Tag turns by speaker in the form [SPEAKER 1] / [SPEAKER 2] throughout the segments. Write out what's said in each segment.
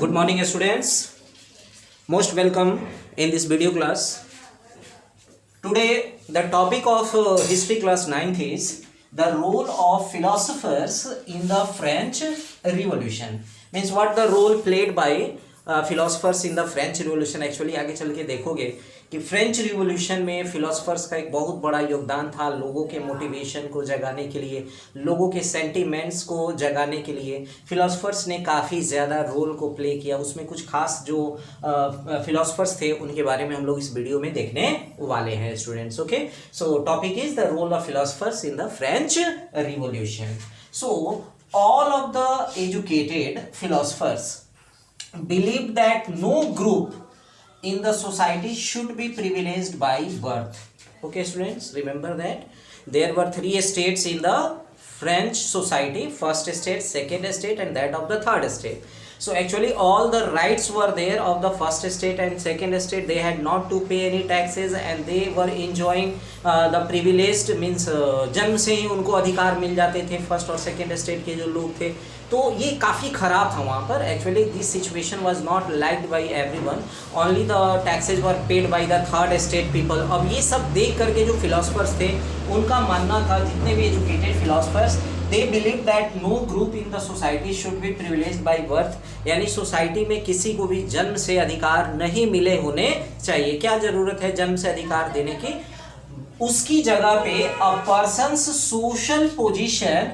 [SPEAKER 1] Good morning students, most welcome in this video class. Today the topic of history class 9th is the role of philosophers in the French Revolution. Means what the role played by philosophers in the French Revolution. Actually आगे चल के देखोगे कि French revolution में philosophers का एक बहुत बड़ा योगदान था लोगों के मोटिवेशन को जगाने के लिए, लोगों के सेंटिमेंट्स को जगाने के लिए फिलोसफर्स ने काफ़ी ज़्यादा रोल को प्ले किया। उसमें कुछ खास जो फिलोसफर्स थे उनके बारे में हम लोग इस वीडियो में देखने वाले हैं students. Okay, so topic is the role of philosophers in the French Revolution. So all of the educated philosophers believe that no group in the society should be privileged by birth. Okay students, remember that there were three states in the French society: first state, second state, and that of the third state. So actually all the rights were there of the first state and second state. They had not to pay any taxes and they were enjoying the privileged means जन्म से ही उनको अधिकार मिल जाते थे first और second state के जो लोग थे। तो ये काफ़ी ख़राब था वहाँ पर। Actually this situation was not liked by everyone, only the taxes were paid by the third state people. अब ये सब देख करके जो फिलोसफर्स थे उनका मानना था, जितने भी educated philosophers, they believe that no group in the society should be privileged by birth, यानी सोसाइटी में किसी को भी जन्म से अधिकार नहीं मिले होने चाहिए। क्या ज़रूरत है जन्म से अधिकार देने की? उसकी जगह पे a person's social position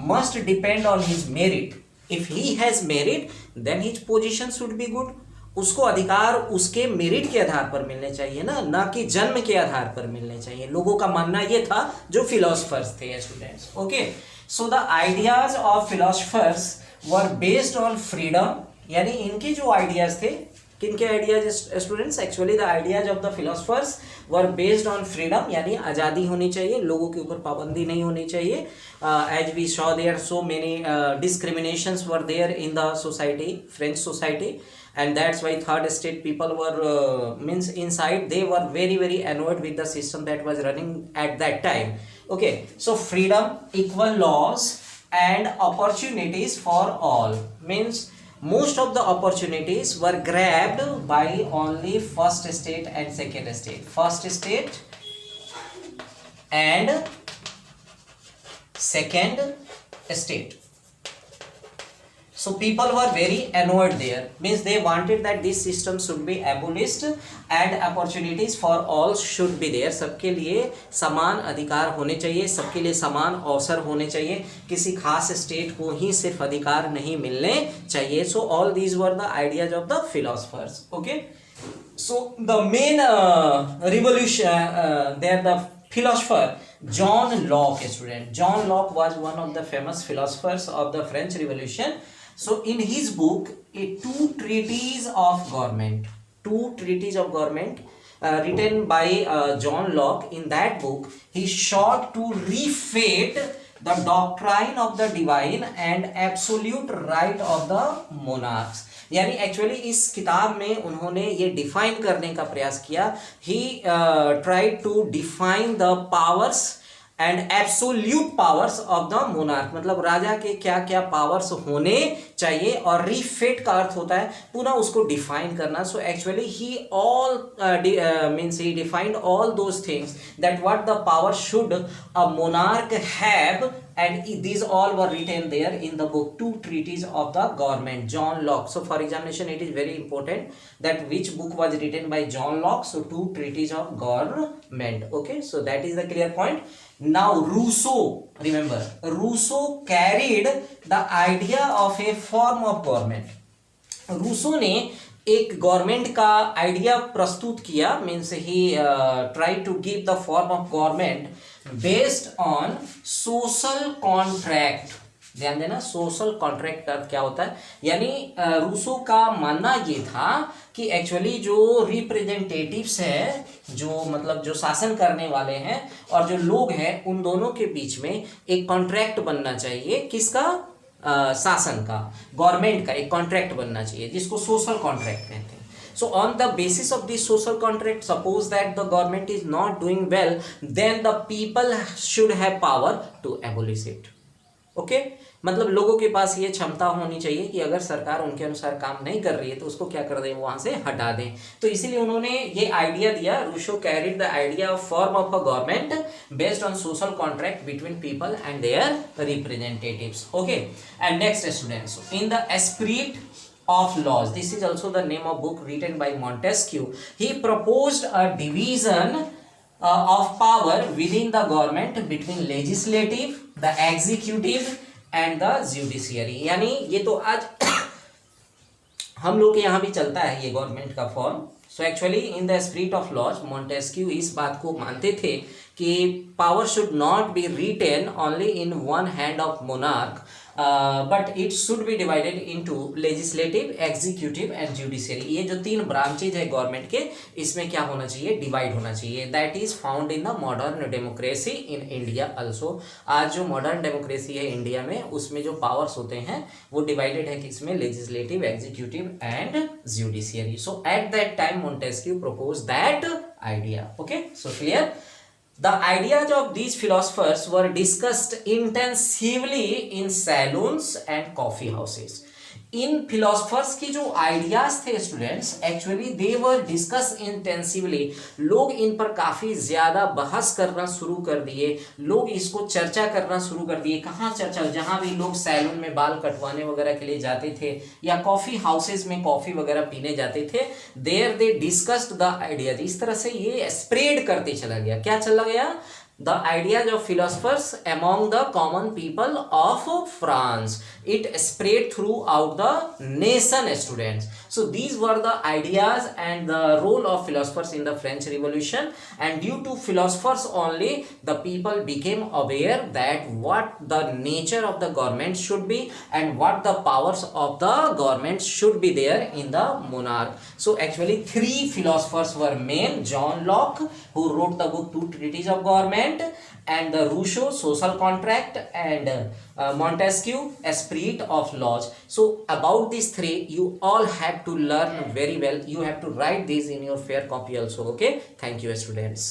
[SPEAKER 1] must depend on his merit. If he has merit then his position should be good. उसको अधिकार उसके मेरिट के आधार पर मिलने चाहिए ना कि जन्म के आधार पर मिलने चाहिए। लोगों का मानना ये था जो फिलोसफर्स थे students. Okay, so the ideas of philosophers were based on freedom, यानी इनके जो आइडियाज थे, किनके ideas students? Actually the ideas of the philosophers were based on freedom, यानी आज़ादी होनी चाहिए, लोगों के ऊपर पाबंदी नहीं होनी चाहिए। As we saw there so many discriminations were there in the society, French society, and that's why third state people were means inside they were very annoyed with the system that was running at that time. Okay, so freedom, equal laws and opportunities for all means most of the opportunities were grabbed by only first state and second state. First state and second state. So people were very annoyed there, means they wanted that this system should be abolished and opportunities for all should be there. सबके लिए समान अधिकार होने चाहिए, सबके लिए समान अवसर होने चाहिए, किसी खास स्टेट को ही सिर्फ अधिकार नहीं मिलने चाहिए। So all these were the ideas of the philosophers. Okay, so the main revolution there the philosopher John Locke, student. John Locke was one of the famous philosophers of the French Revolution. So in his book, two treatises of government written by John Locke. In that book, he sought to refute the doctrine of the divine and absolute right of the monarchs. यानी actually इस किताब में उन्होंने ये define करने का प्रयास किया। He tried to define the powers and absolute powers of the monarch, मतलब राजा के क्या क्या पावर्स होने चाहिए, और रिफिट का अर्थ होता है पूरा उसको डिफाइन करना। So actually he all means he defined all those things that what the power should a monarch have, and these all were written there in the book Two Treatises of the Government, John Locke. So for examination it is very important that which book was written by John Locke. So Two Treatises of Government. Okay, so that is the clear point. Now Rousseau, remember Rousseau carried the idea of a form of government. Rousseau ने एक government का idea प्रस्तुत किया, means he try to give the form of government based on social contract. ध्यान देना, social contract का क्या होता है, यानी रूसो का मानना ये था कि एक्चुअली जो रिप्रेजेंटेटिव्स है, जो मतलब जो शासन करने वाले हैं और जो लोग हैं, उन दोनों के बीच में एक कॉन्ट्रैक्ट बनना चाहिए। किसका? शासन का, गवर्नमेंट का एक कॉन्ट्रैक्ट बनना चाहिए, जिसको सोशल कॉन्ट्रैक्ट कहते हैं। So on the basis of this social contract, suppose that the government is not doing well, then the people should have power to abolish it. Okay, मतलब लोगों के पास ये क्षमता होनी चाहिए कि अगर सरकार उनके अनुसार काम नहीं कर रही है तो उसको क्या कर दें, वहां से हटा दें। तो इसीलिए उन्होंने ये आइडिया दिया, Rousseau carried the idea of form of a government based on social contract between people and their representatives. Okay, and next students, in the esprit of laws, this is also the name of book written by Montesquieu. He proposed a division of power within the government between legislative, the executive and the judiciary. यानी ये तो आज हम लोग के यहाँ भी चलता है ये गवर्नमेंट का फॉर्म। So actually in the spirit of laws Montesquieu इस बात को मानते थे कि power should not be retained only in one hand of monarch, but it should be divided into legislative, executive and judiciary. ये जो तीन ब्रांचेज है गवर्नमेंट के, इसमें क्या होना चाहिए, डिवाइड होना चाहिए। That is found in the modern democracy in India also. आज जो मॉडर्न डेमोक्रेसी है इंडिया में, उसमें जो पावर्स होते हैं वो डिवाइडेड है किसमें, legislative, executive and judiciary. So at that time Montesquieu proposed that idea. Okay, so clear? The ideas of these philosophers were discussed intensively in saloons and coffee houses. In philosophers की जो ideas थे students, actually they were discuss intensively. लोग इन पर काफी ज्यादा बहस करना शुरू कर दिए, लोग इसको चर्चा करना शुरू कर दिए। कहाँ चर्चा, जहां भी लोग सैलून में बाल कटवाने वगैरह के लिए जाते थे या कॉफी हाउसेज में कॉफी वगैरह पीने जाते थे, there they discussed the ideas. इस तरह से ये स्प्रेड करते चला गया। क्या चला गया, the ideas of philosophers among the common people of France. It spread throughout the nation, students. So these were the ideas and the role of philosophers in the French Revolution, and due to philosophers only the people became aware that what the nature of the government should be and what the powers of the government should be there in the monarch. So actually three philosophers were main: John Locke, who wrote the book Two Treatises of Government, and the Rousseau, Social Contract, and Montesquieu, Spirit of Laws. So about these three you all have to learn very well. You have to write these in your fair copy also. Okay, thank you students.